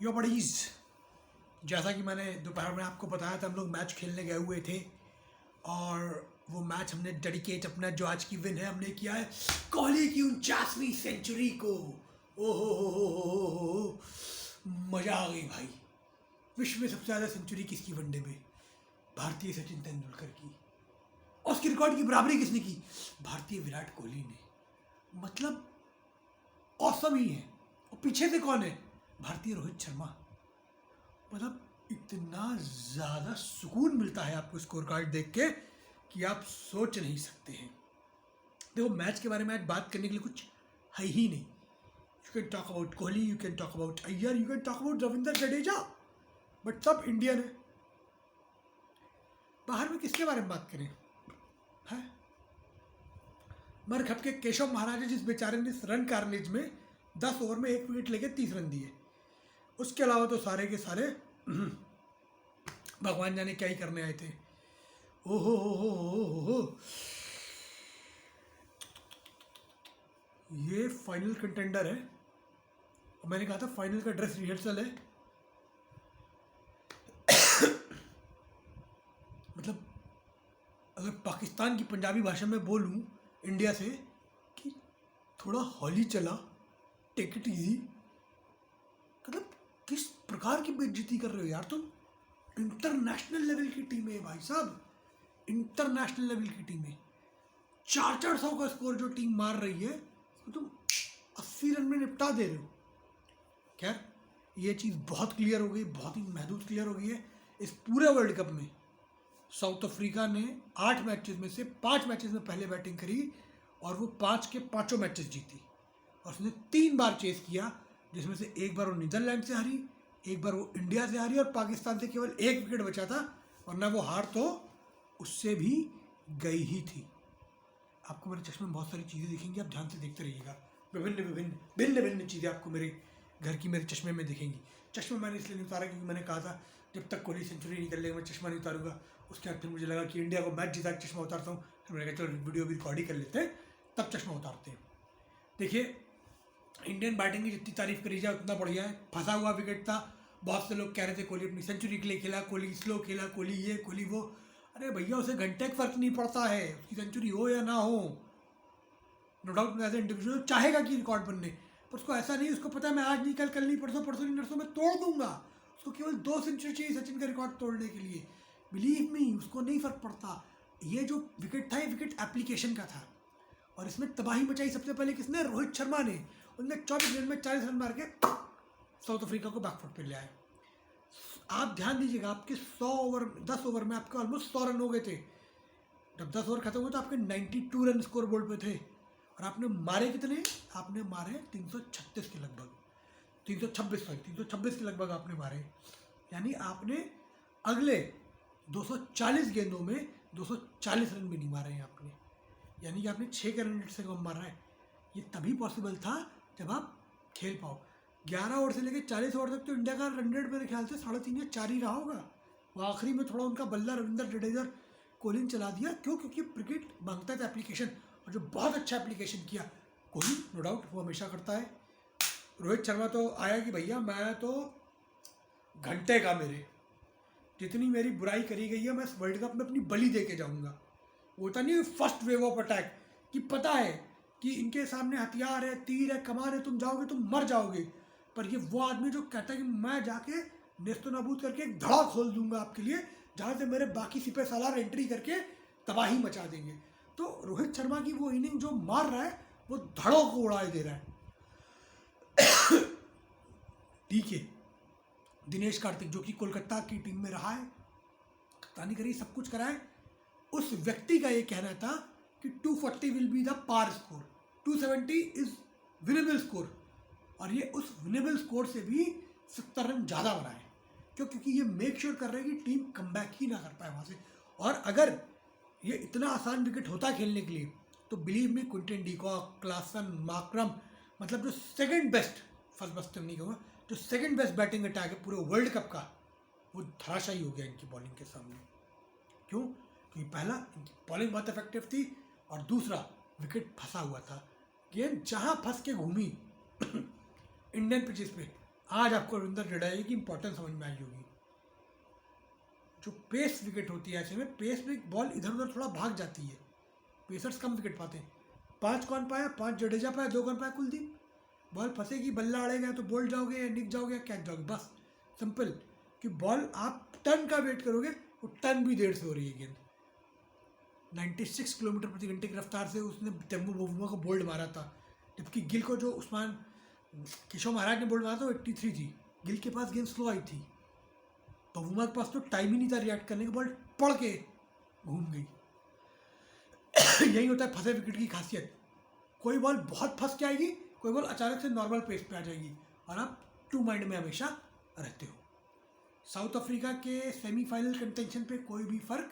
यो buddies, जैसा कि मैंने दोपहर में आपको बताया था, हम लोग मैच खेलने गए हुए थे और वो मैच हमने डेडिकेट अपना जो आज की विन है हमने किया है कोहली की 49वीं सेंचुरी को। ओहो, मजा आ गई भाई। विश्व में सबसे ज़्यादा सेंचुरी किसकी वनडे में? भारतीय सचिन तेंदुलकर की। और उसके रिकॉर्ड की बराबरी किसने की? भारतीय विराट कोहली ने। मतलब औसम ही है। और पीछे से कौन है? भारतीय रोहित शर्मा। मतलब इतना ज़्यादा सुकून मिलता है आपको स्कोर कार्ड देख के कि आप सोच नहीं सकते हैं। देखो, मैच के बारे में आज बात करने के लिए कुछ है ही नहीं। You can talk about Kohli, you can talk about Iyer, you can talk about Ravindra Jadeja, but सब इंडियन है। बाहर में किसके बारे में बात करें? है मर खप के केशव महाराज, जिस बेचारे ने इस रन कार्नेज में 10 ओवर में 1 विकेट लेके 30 रन दिए। उसके अलावा तो सारे के सारे भगवान जाने क्या ही करने आए थे। ओहो, ये फाइनल कंटेंडर है। और मैंने कहा था फाइनल का ड्रेस रिहर्सल है। मतलब अगर पाकिस्तान की पंजाबी भाषा में बोलूं इंडिया से कि थोड़ा हौली चला, टेक इट इजी। मतलब किस प्रकार की बेइज्जती कर रहे हो यार तुम? इंटरनेशनल लेवल की टीम है भाई साहब, इंटरनेशनल लेवल की टीम है। 400 का स्कोर जो टीम मार रही है तो तुम 80 रन में निपटा दे रहे हो। खैर, ये चीज़ बहुत क्लियर हो गई, बहुत ही महदूद क्लियर हो गई है। इस पूरे वर्ल्ड कप में साउथ अफ्रीका ने 8 मैचेस में से 5 मैचेस में पहले बैटिंग करी और वो 5 के 5 मैचेस जीती। और उसने 3 बार चेस किया, जिसमें से एक बार वो नीदरलैंड से हारी, एक बार वो इंडिया से हारी और पाकिस्तान से केवल 1 विकेट बचा था, वरना वो हार तो उससे भी गई ही थी। आपको मेरे चश्मे में बहुत सारी चीज़ें दिखेंगी, आप ध्यान से देखते रहिएगा। भिन्न चीज़ें आपको मेरे घर की मेरे चश्मे में दिखेंगी। चश्मा मैंने इसलिए नहीं उतारा क्योंकि मैंने कहा था जब तक कोहली सेंचुरी नहीं कर लेगा मैं चश्मा नहीं उतारूंगा। उसके बाद फिर मुझे लगा कि इंडिया को मैच जीता के चश्मा उतारता हूँ, फिर मैंने कहा चलो वीडियो भी रिकॉर्ड ही कर लेते हैं, तब चश्मा उतारते हैं। देखिए, इंडियन बैटिंग की जितनी तारीफ करी जाए उतना बढ़िया है। फंसा हुआ विकेट था, बहुत से लोग कह रहे थे कोहली अपनी सेंचुरी के लिए खेला, कोहली स्लो खेला, कोहली ये कोहली वो। अरे भैया, उसे घंटे का फर्क नहीं पड़ता है, उसकी सेंचुरी हो या ना हो। No doubt as a individual चाहेगा कि रिकॉर्ड बनने, पर उसको ऐसा नहीं, उसको पता है मैं आज नहीं कल नहीं परसों नहीं नरसों मैं तोड़ दूंगा। उसको केवल 2 सेंचुरी चाहिए सचिन का रिकॉर्ड तोड़ने के लिए। बिलीव मी, उसको नहीं फर्क पड़ता। ये जो विकेट था, ये विकेट एप्लीकेशन का था और इसमें तबाही मचाई सबसे पहले किसने? रोहित शर्मा ने। उनने 24 रन में 40 रन मार के साउथ अफ्रीका को बैकफुट पे ले आए। आप ध्यान दीजिएगा, आपके 10 ओवर में आपके ऑलमोस्ट 100 रन हो गए थे। जब 10 ओवर खत्म हुए तो आपके 92 रन स्कोर बोर्ड पे थे और आपने मारे कितने? आपने मारे 336 के लगभग, 326 के लगभग आपने मारे। यानी आपने अगले 240 गेंदों में 240 रन भी नहीं मारे हैं आपने। यानी कि आपने 6 के रन रेट से कम मारा है। ये तभी पॉसिबल था जब आप खेल पाओ। 11 ओवर से लेकर 40 ओवर तक तो इंडिया का रन रेट मेरे ख्याल से 3.5 या 4 ही रहा होगा। वो आखिरी में थोड़ा उनका बल्ला रविंद्र जडेजा कोहली ने चला दिया। क्यों? क्योंकि क्रिकेट मांगता था एप्लीकेशन, और जो बहुत अच्छा एप्लीकेशन किया कोहली, नो डाउट वो हमेशा करता है। रोहित शर्मा तो आया कि भैया मैं तो घंटे का, मेरे जितनी मेरी बुराई करी गई है मैं इस वर्ल्ड कप में अपनी बलि दे के जाऊँगा। होता नहीं फर्स्ट वेव ऑफ अटैक, कि पता है कि इनके सामने हथियार है, तीर है, कमान है, तुम जाओगे तुम मर जाओगे। पर ये वो आदमी जो कहता है कि मैं जाके नेस्तो नाबूद करके एक धड़ा खोल दूंगा आपके लिए, जहाँ से मेरे बाकी सिपह सालार एंट्री करके तबाही मचा देंगे। तो रोहित शर्मा की वो इनिंग जो मार रहा है वो धड़ों को उड़ाए दे रहा है। ठीक है, दिनेश कार्तिक जो कि कोलकाता की टीम में रहा है, कप्तानी करी, सब कुछ करा है, उस व्यक्ति का ये कहना था कि 240 will be the par score, 270 is winnable score. और ये उस विनेबल स्कोर से भी 70 रन ज़्यादा बनाए। क्यों? क्योंकि ये मेक श्योर कर रहे हैं कि टीम कमबैक ही ना कर पाए वहाँ से। और अगर ये इतना आसान विकेट होता खेलने के लिए तो believe me, Quinton de Kock, Klaasen, Markram, मतलब जो सेकंड बेस्ट, फर्स्ट बेस्ट नहीं कहूँगा, जो सेकंड बेस्ट बैटिंग अटैक है पूरे वर्ल्ड कप का, वो धराशायी हो गया इनकी बॉलिंग के सामने। क्यों? क्योंकि पहला, इनकी बॉलिंग बहुत इफेक्टिव थी और दूसरा विकेट फंसा हुआ था। गेंद जहाँ फंस के घूमी इंडियन पिचेस पे आज आपको रविंद्र जडेजा की इंपॉर्टेंस समझ में आई होगी। जो पेस विकेट होती है, ऐसे में पेस में बॉल इधर उधर थोड़ा भाग जाती है, पेसर्स कम विकेट पाते हैं। 5 कौन पाया? 5 जडेजा पाया, 2 कौन पाया? कुलदीप। बॉल फंसेगी, बल्ला अड़ेगा तो बोल्ड जाओगे या निक जाओगे या कैच जाओगे, बस सिंपल। कि बॉल आप टर्न का वेट करोगे, वो टर्न भी देर से हो रही है गेंद। 96 किलोमीटर प्रति घंटे की रफ्तार से उसने टेम्बो बवुमा को बोल्ड मारा था, जबकि गिल को जो उस्मान केशव महाराज ने बोल्ड मारा था वो 83 थी। गिल के पास गेंद स्लो आई थी, बवुमा के पास तो टाइम ही नहीं था रिएक्ट करने का, बॉल पड़ के घूम गई। यही होता है फंसे विकेट की खासियत। कोई बॉल बहुत फंस के आएगी, कोई बॉल अचानक से नॉर्मल पेस पे आ जाएगी और आप टू माइंड में हमेशा रहते हो। साउथ अफ्रीका के सेमीफाइनल कंटेंशन पे कोई भी फर्क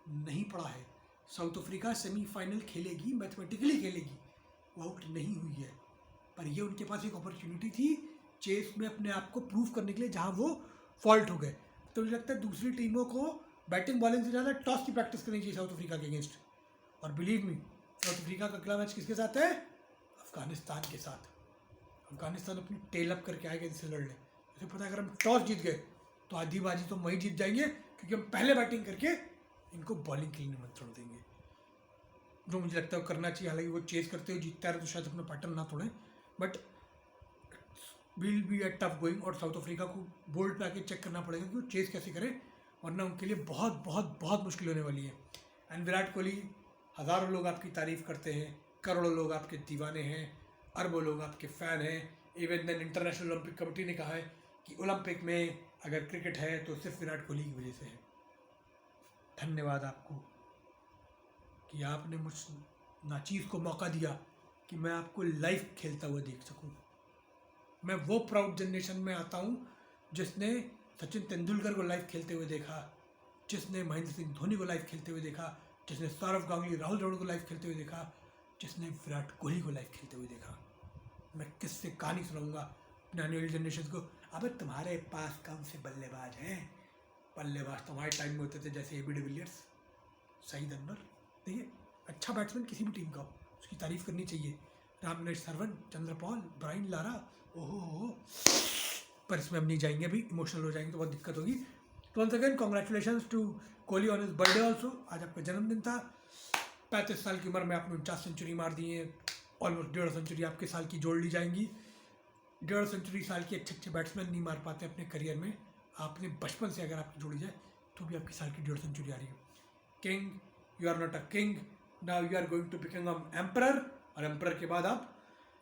नहीं पड़ा है। साउथ अफ्रीका सेमीफाइनल खेलेगी, मैथमेटिकली खेलेगी, वो आउट नहीं हुई है। पर ये उनके पास एक अपॉर्चुनिटी थी चेस में अपने आप को प्रूव करने के लिए, जहाँ वो फॉल्ट हो गए। तो मुझे लगता है दूसरी टीमों को बैटिंग बॉलिंग से ज़्यादा टॉस की प्रैक्टिस करनी चाहिए साउथ अफ्रीका के अगेंस्ट। और बिलीव मी, साउथ अफ्रीका का अगला मैच किसके साथ है? अफगानिस्तान के साथ। अफगानिस्तान अपनी टेल अप करके आएगा इनसे लड़ने। मुझे पता है अगर हम टॉस जीत गए तो आधी बाजी तो वही जीत जाएंगे, क्योंकि हम पहले बैटिंग करके इनको बॉलिंग के लिए निमंत्रण देंगे, जो मुझे लगता है करना चाहिए। हालांकि वो चेस करते हुए जीतता है तो शायद अपना पैटर्न ना तोड़ें, but will be a tough going. और साउथ अफ्रीका को बोल्ड पे आके चेक करना पड़ेगा कि वो चेस कैसे करें, वरना उनके लिए बहुत बहुत बहुत मुश्किल होने वाली है। एंड विराट कोहली, हज़ारों लोग आपकी तारीफ़ करते हैं, करोड़ों लोग आपके दीवाने हैं, अरबों लोग आपके फ़ैन हैं। Even then International Olympic Committee ने कहा है कि ओलंपिक में अगर क्रिकेट है तो सिर्फ विराट कोहली की वजह से है। धन्यवाद आपको कि आपने मुझ नाचीज़ को मौका दिया कि मैं आपको लाइव खेलता हुआ देख सकूं। मैं वो प्राउड जनरेशन में आता हूं जिसने सचिन तेंदुलकर को लाइव खेलते हुए देखा, जिसने महेंद्र सिंह धोनी को लाइव खेलते हुए देखा, जिसने सौरव गांगुली, राहुल द्रविड़ को लाइव खेलते हुए देखा, जिसने विराट कोहली को लाइव खेलते हुए देखा। मैं किससे कहानी सुनाऊंगा अपने आने वाली जनरेशन को? अबे तुम्हारे पास कौन से बल्लेबाज हैं? बल्लेबाज तुम्हारे टाइम में होते थे जैसे एबी डिविलियर्स, सईद अनवर। देखिए, अच्छा बैट्समैन किसी भी टीम का हो, उसकी तारीफ करनी चाहिए। रामनेश सरवन, चंद्रपॉल, ब्राइन लारा, ओहो। पर इसमें हम नहीं जाएंगे, अभी इमोशनल हो जाएंगे तो बहुत दिक्कत होगी। तो once again congratulations to Kohli on his birthday also. आज आपका जन्मदिन था। 35 साल की उम्र में आपने 49 सेंचुरी मार दी है। ऑलमोस्ट 1.5 सेंचुरी आपके साल की जोड़ ली जाएंगी। 1.5 सेंचुरी साल के अच्छे अच्छे बैट्समैन नहीं मार पाते अपने करियर में। आपने बचपन से अगर आपकी जोड़ी जाए तो भी आपकी साल की 1.5 सेंचुरी आ रही है। King, you are not a king, now you are going to become emperor. और एम्परर के बाद आप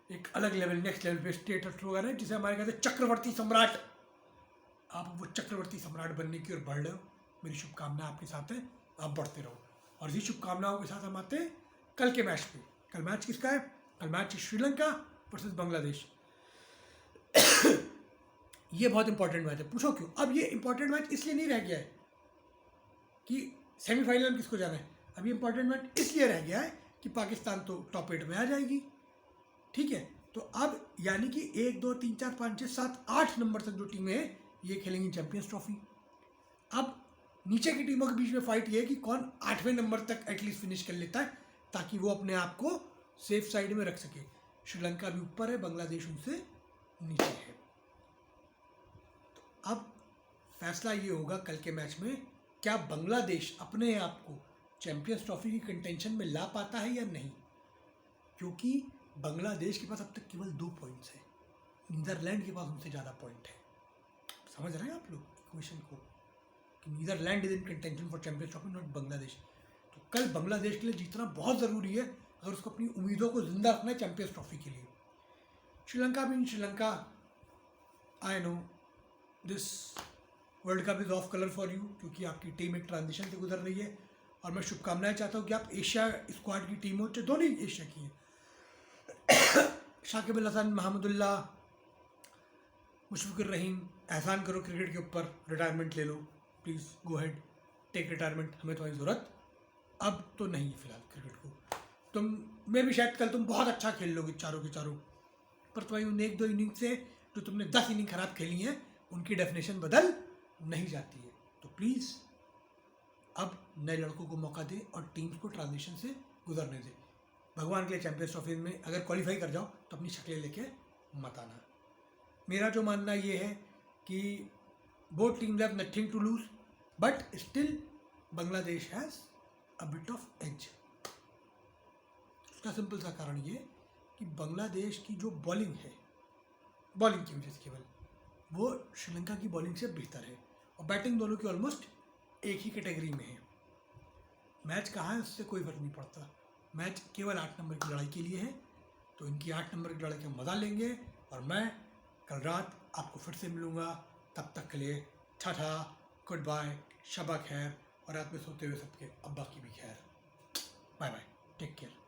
एक अलग लेवल, नेक्स्ट लेवल पे स्टेटस हो रहे हैं, जिसे हमारे कहते हैं चक्रवर्ती सम्राट। आप वो चक्रवर्ती सम्राट बनने की ओर बढ़ रहे हो। मेरी शुभकामनाएं आपके साथ है, आप बढ़ते रहो। और इसी शुभकामनाओं के साथ हम आते हैं कल के मैच पे। कल मैच किसका है? कल मैच है श्रीलंका वर्सेस बांग्लादेश। ये बहुत इंपॉर्टेंट मैच है। पूछो क्यों? अब ये इंपॉर्टेंट मैच इसलिए नहीं रह गया है कि सेमीफाइनल में किसको जाना है। अब ये इंपॉर्टेंट मैच इसलिए रह गया है कि पाकिस्तान तो टॉप 8 में आ जाएगी, ठीक है। तो अब यानी कि 1 2 3 4 5 6 7 8 नंबर तक जो टीमें हैं ये खेलेंगी चैंपियंस ट्रॉफी। अब नीचे की टीमों के बीच में फाइट ये है कि कौन 8वें नंबर तक एटलीस्ट फिनिश कर लेता है, ताकि वो अपने आप को सेफ साइड में रख सके। श्रीलंका भी ऊपर है, बांग्लादेश उनसे नीचे है। तो अब फैसला ये होगा कल के मैच में, क्या बांग्लादेश अपने आप को चैंपियंस ट्रॉफी की कंटेंशन में ला पाता है या नहीं। क्योंकि बांग्लादेश के पास अब तक केवल 2 पॉइंट्स हैं, नीदरलैंड के पास उनसे ज़्यादा पॉइंट है। समझ रहे हैं आप लोग इक्वेशन को, कि Netherland is in contention for Champions Trophy, not Bangladesh. तो कल बांग्लादेश के लिए जीतना बहुत ज़रूरी है अगर उसको अपनी उम्मीदों को जिंदा रखना है चैंपियंस ट्रॉफी के लिए। Sri Lanka, I know this world cup is of colour for you, क्योंकि आपकी टीम एक ट्रांजिशन से गुजर रही है। और मैं शुभकामनाएं चाहता हूँ कि आप एशिया स्क्वाड की टीम हो, चाहे दोनों ही एशिया की हैं। शाकिब अल हसन, महमूदुल्लाह, मुशफिकुर रहीम, एहसान करो क्रिकेट के ऊपर, रिटायरमेंट ले लो please, go ahead, take retirement, हमें तुम्हारी ज़रूरत अब तो नहीं है फिलहाल क्रिकेट को। तुम में भी शायद कल तुम बहुत अच्छा खेल लोगे चारों के चारों, पर तुम्हारी उन 1 2 इनिंग से जो तुमने 10 इनिंग खराब खेली हैं उनकी डेफिनेशन बदल नहीं जाती है। तो प्लीज़ अब नए लड़कों को मौका दे और टीम्स को ट्रांजिशन से गुजरने दे। भगवान के लिए चैंपियंस ट्रॉफी में अगर क्वालिफाई कर जाओ तो अपनी शक्लें लेके मत आना। मेरा जो मानना ये है कि both teams have nothing to lose, but still Bangladesh has a bit of edge. उसका सिंपल सा कारण ये कि बांग्लादेश की जो बॉलिंग है, बॉलिंग की वजह से केवल, वो श्रीलंका की बॉलिंग से बेहतर है, और बैटिंग दोनों की ऑलमोस्ट एक ही कैटेगरी में है। मैच कहाँ है उससे कोई फर्क नहीं पड़ता, मैच केवल 8 नंबर की लड़ाई के लिए है। तो इनकी 8 नंबर की लड़ाई का मज़ा लेंगे, और मैं कल रात आपको फिर से मिलूँगा। तब तक के लिए टाटा, गुड बाय, शबा खैर, और रात में सोते हुए सबके अब्बा की भी खैर। Bye bye, take care.